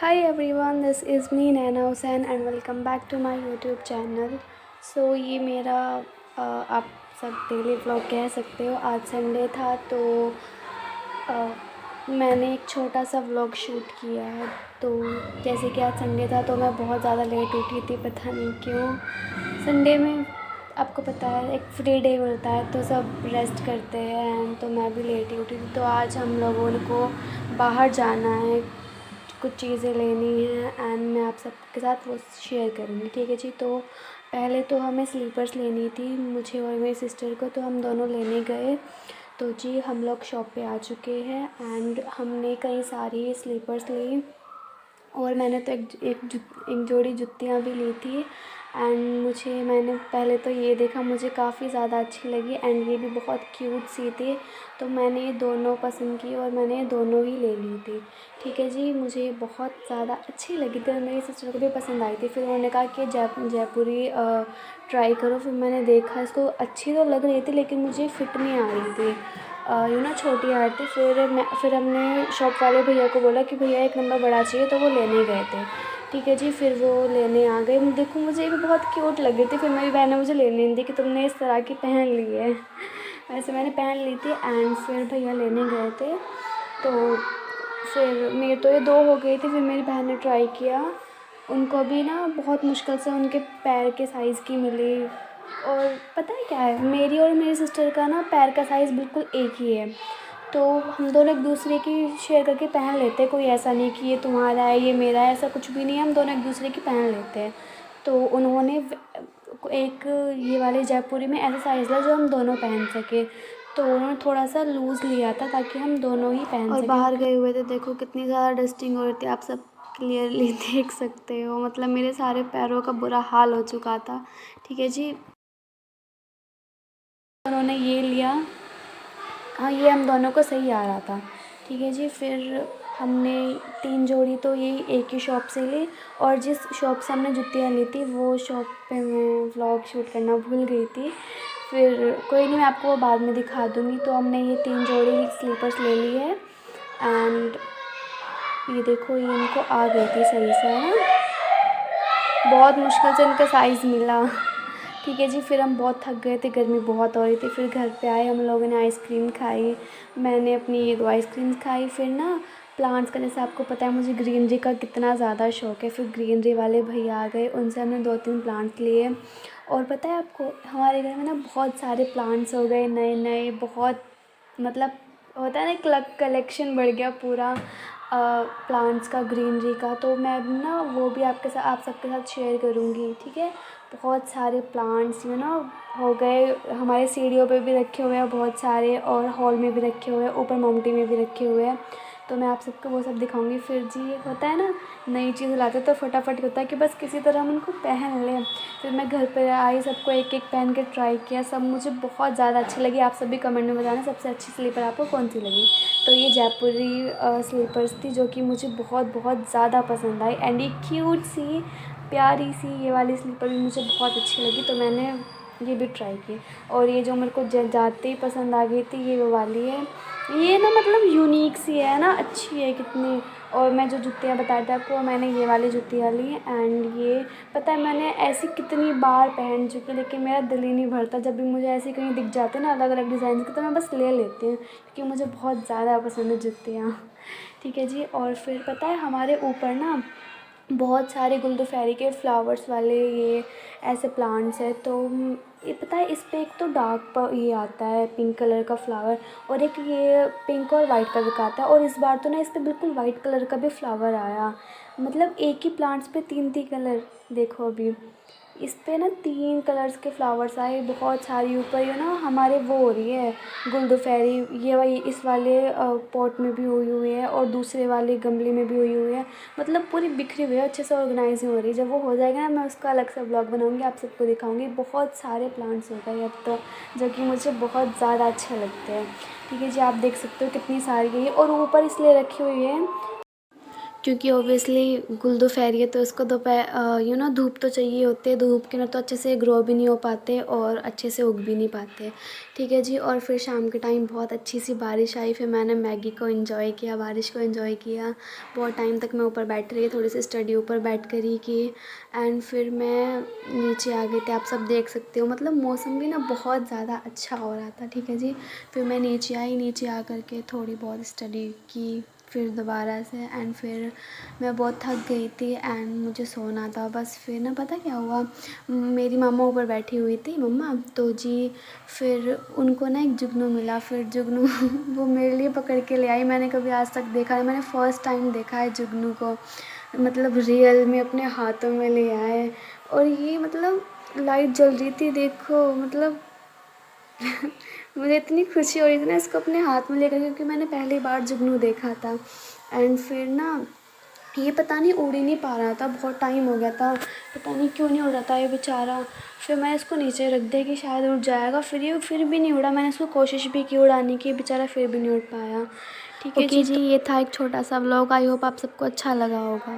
Hi everyone, this is me Naina Hussain and welcome back to my YouTube channel. ये मेरा आप सब daily vlog कह सकते हो। आज संडे था तो मैंने एक छोटा सा व्लॉग शूट किया है। तो जैसे कि आज संडे था तो मैं बहुत ज़्यादा लेट उठी थी, पता नहीं क्यों। संडे में आपको पता है एक फ्री डे मिलता है तो सब रेस्ट करते हैं एंड तो मैं भी लेट ही उठी थी। तो आज हम लोगों को बाहर जाना है, कुछ चीज़ें लेनी हैं एंड मैं आप सबके साथ वो शेयर करूँगी, ठीक है जी। तो पहले तो हमें स्लीपर्स लेनी थी मुझे और मेरी सिस्टर को, तो हम दोनों लेने गए। तो जी हम लोग शॉप पे आ चुके हैं एंड हमने कई सारी स्लीपर्स ली और मैंने तो एक जोड़ी जुत्तियाँ भी ली थी एंड मैंने पहले तो ये देखा, मुझे काफ़ी ज़्यादा अच्छी लगी एंड ये भी बहुत क्यूट सी थी। तो मैंने ये दोनों पसंद की और मैंने ये दोनों ही ले ली थी, ठीक है जी। मुझे ये बहुत ज़्यादा अच्छी लगी थी और मेरी सिस्टर को भी पसंद आई थी। फिर उन्होंने कहा कि जयपुरी ट्राई करो। फिर मैंने देखा, इसको अच्छी तो लग रही थी लेकिन मुझे फ़िट नहीं आ रही थी, छोटी आ रही थी। फिर हमने शॉप वाले भैया को बोला कि भैया एक नंबर बड़ा चाहिए, तो वो लेने गए थे, ठीक है जी। फिर वो लेने आ गए। देखो मुझे ये भी बहुत क्यूट लग रही थी। फिर मेरी बहन ने मुझे लेने नहीं दी कि तुमने इस तरह की पहन ली है। वैसे मैंने पहन ली थी एंड फिर भैया लेने गए थे। तो फिर मेरे तो ये दो हो गई थी। फिर मेरी बहन ने ट्राई किया, उनको भी ना बहुत मुश्किल से उनके पैर के साइज़ की मिली। और पता है क्या है, मेरी और मेरी सिस्टर का ना पैर का साइज़ बिल्कुल एक ही है। तो हम दोनों एक दूसरे की शेयर करके पहन लेते हैं। कोई ऐसा नहीं कि ये तुम्हारा है ये मेरा है, ऐसा कुछ भी नहीं है। हम दोनों एक दूसरे की पहन लेते हैं। तो उन्होंने एक ये वाले जयपुरी में ऐसा साइज़ लिया जो हम दोनों पहन सके। तो उन्होंने थोड़ा सा लूज़ लिया था ताकि हम दोनों ही पहन सकें। और बाहर गए हुए थे, देखो कितनी ज़्यादा डस्टिंग हो रही थी, आप सब क्लियरली देख सकते हो। मतलब मेरे सारे पैरों का बुरा हाल हो चुका था, ठीक है जी। उन्होंने ये लिया, हाँ ये हम दोनों को सही आ रहा था, ठीक है जी। फिर हमने 3 जोड़ी तो यही एक ही शॉप से ली और जिस शॉप से हमने जुतियाँ ली थी वो शॉप पे मैं व्लॉग शूट करना भूल गई थी। फिर कोई नहीं, मैं आपको वो बाद में दिखा दूँगी। तो हमने ये 3 जोड़ी स्लीपर्स ले ली है एंड ये देखो ये इनको आ गई थी सही से, है ना। बहुत मुश्किल से इनका साइज़ मिला, ठीक है जी। फिर हम बहुत थक गए थे, गर्मी बहुत हो रही थी। फिर घर पे आए, हम लोगों ने आइसक्रीम खाई। मैंने अपनी ये 2 आइसक्रीम्स खाई। फिर ना प्लांट्स का, जैसे आपको पता है मुझे ग्रीनरी का कितना ज़्यादा शौक़ है। फिर ग्रीनरी वाले भैया आ गए, उनसे हमने 2-3 प्लांट्स लिए। और पता है आपको, हमारे घर में ना बहुत सारे प्लांट्स हो गए नए-नए, बहुत मतलब होता है ना कलेक्शन बढ़ गया पूरा प्लांट्स का, ग्रीनरी का। तो मैं ना वो भी आप सबके साथ शेयर करूँगी, ठीक है। बहुत सारे प्लांट्स हो गए, हमारे सीढ़ियों पे भी रखे हुए हैं बहुत सारे और हॉल में भी रखे हुए हैं, ऊपर ममटी में भी रखे हुए हैं। तो मैं आप सबको वो सब दिखाऊंगी। फिर जी होता है ना, नई चीज़ लाते तो फटाफट होता है कि बस किसी तरह हम उनको पहन लें। फिर मैं घर पर आई, सबको एक एक पहन के ट्राई किया, सब मुझे बहुत ज़्यादा अच्छी लगी। आप सभी कमेंट में बताना सबसे अच्छी स्लीपर आपको कौन सी लगी। तो ये जयपुरी स्लीपर्स थी जो कि मुझे बहुत बहुत ज़्यादा पसंद आई एंड ये क्यूट सी प्यारी सी ये वाली स्लीपर भी मुझे बहुत अच्छी लगी। तो मैंने ये भी ट्राई की और ये जो मेरे को जाते ही पसंद आ गई थी ये वो वाली है। ये ना मतलब यूनिक सी है ना, अच्छी है कितनी। और मैं जो जुतियाँ बता रही थी आपको, मैंने ये वाली जुतियाँ ली एंड ये पता है मैंने ऐसी कितनी बार पहन चुकी, लेकिन मेरा दिल ही नहीं भरता। जब भी मुझे ऐसे कहीं दिख जाते हैं ना अलग अलग डिज़ाइन के, तो मैं बस ले लेती हूँ क्योंकि मुझे बहुत ज़्यादा पसंद है जुतियाँ, ठीक है जी। और फिर पता है हमारे ऊपर ना बहुत सारे गुलदस्ते के फ्लावर्स वाले ये ऐसे प्लांट्स है। तो ये पता है इस पे एक तो डार्क ये आता है पिंक कलर का फ्लावर और एक ये पिंक और वाइट कलर का आता है। और इस बार तो ना इस पे बिल्कुल वाइट कलर का भी फ्लावर आया, मतलब एक ही प्लांट्स पे 3-3 कलर। देखो अभी इस पे ना 3 कलर्स के फ्लावर्स आए बहुत सारी। ऊपर ये ना हमारे वो हो रही है गुलदफेरी, ये वाली इस वाले पॉट में भी हुई हुई है और दूसरे वाले गमले में भी हुई हुई है। मतलब पूरी बिखरी हुई है, अच्छे से ऑर्गेनाइज हो रही है। जब वो हो जाएगा ना मैं उसका अलग से ब्लॉग बनाऊंगी, आप सबको दिखाऊंगी। बहुत सारे प्लांट्स हो गए अब तो, जो कि मुझे बहुत ज़्यादा अच्छे लगते हैं, ठीक है जी। आप देख सकते हो कितनी सारी है और ऊपर इसलिए रखी हुई है क्योंकि ऑब्वियसली गुलदोफेरी है तो इसको दोपहर धूप तो चाहिए होती है। धूप के ना तो अच्छे से ग्रो भी नहीं हो पाते और अच्छे से उग भी नहीं पाते। ठीक है जी। और फिर शाम के टाइम बहुत अच्छी सी बारिश आई, फिर मैंने मैगी को एंजॉय किया, बारिश को एंजॉय किया। बहुत टाइम तक मैं ऊपर बैठ रही, थोड़ी सी स्टडी ऊपर बैठ कर ही की। एंड फिर मैं नीचे आ गई थी, आप सब देख सकते हो। मतलब मौसम भी ना बहुत ज़्यादा अच्छा हो रहा था। ठीक है जी। फिर मैं नीचे आई, नीचे आ कर के थोड़ी बहुत स्टडी की फिर दोबारा से। एंड फिर मैं बहुत थक गई थी एंड मुझे सोना था बस। फिर ना पता क्या हुआ, मेरी मामा ऊपर बैठी हुई थी, मम्मा तो जी। फिर उनको ना एक जुगनू मिला, फिर जुगनू वो मेरे लिए पकड़ के ले आई। मैंने कभी आज तक देखा नहीं, मैंने फ़र्स्ट टाइम देखा है जुगनू को, मतलब रियल में अपने हाथों में ले आए। और ये मतलब लाइट जल रही थी देखो, मतलब मुझे इतनी खुशी हो रही थी ना इसको अपने हाथ में लेकर, क्योंकि मैंने पहली बार जुगनू देखा था। एंड फिर ना ये पता नहीं उड़ ही नहीं पा रहा था, बहुत टाइम हो गया था, पता नहीं क्यों नहीं उड़ रहा था ये बेचारा। फिर मैं इसको नीचे रख दिया कि शायद उड़ जाएगा, फिर ये फिर भी नहीं उड़ा। मैंने इसको कोशिश भी की उड़ाने की, बेचारा फिर भी नहीं उड़ पाया। ठीक है जी। ये था एक छोटा सा व्लॉग, आई होप आप सबको अच्छा लगा होगा।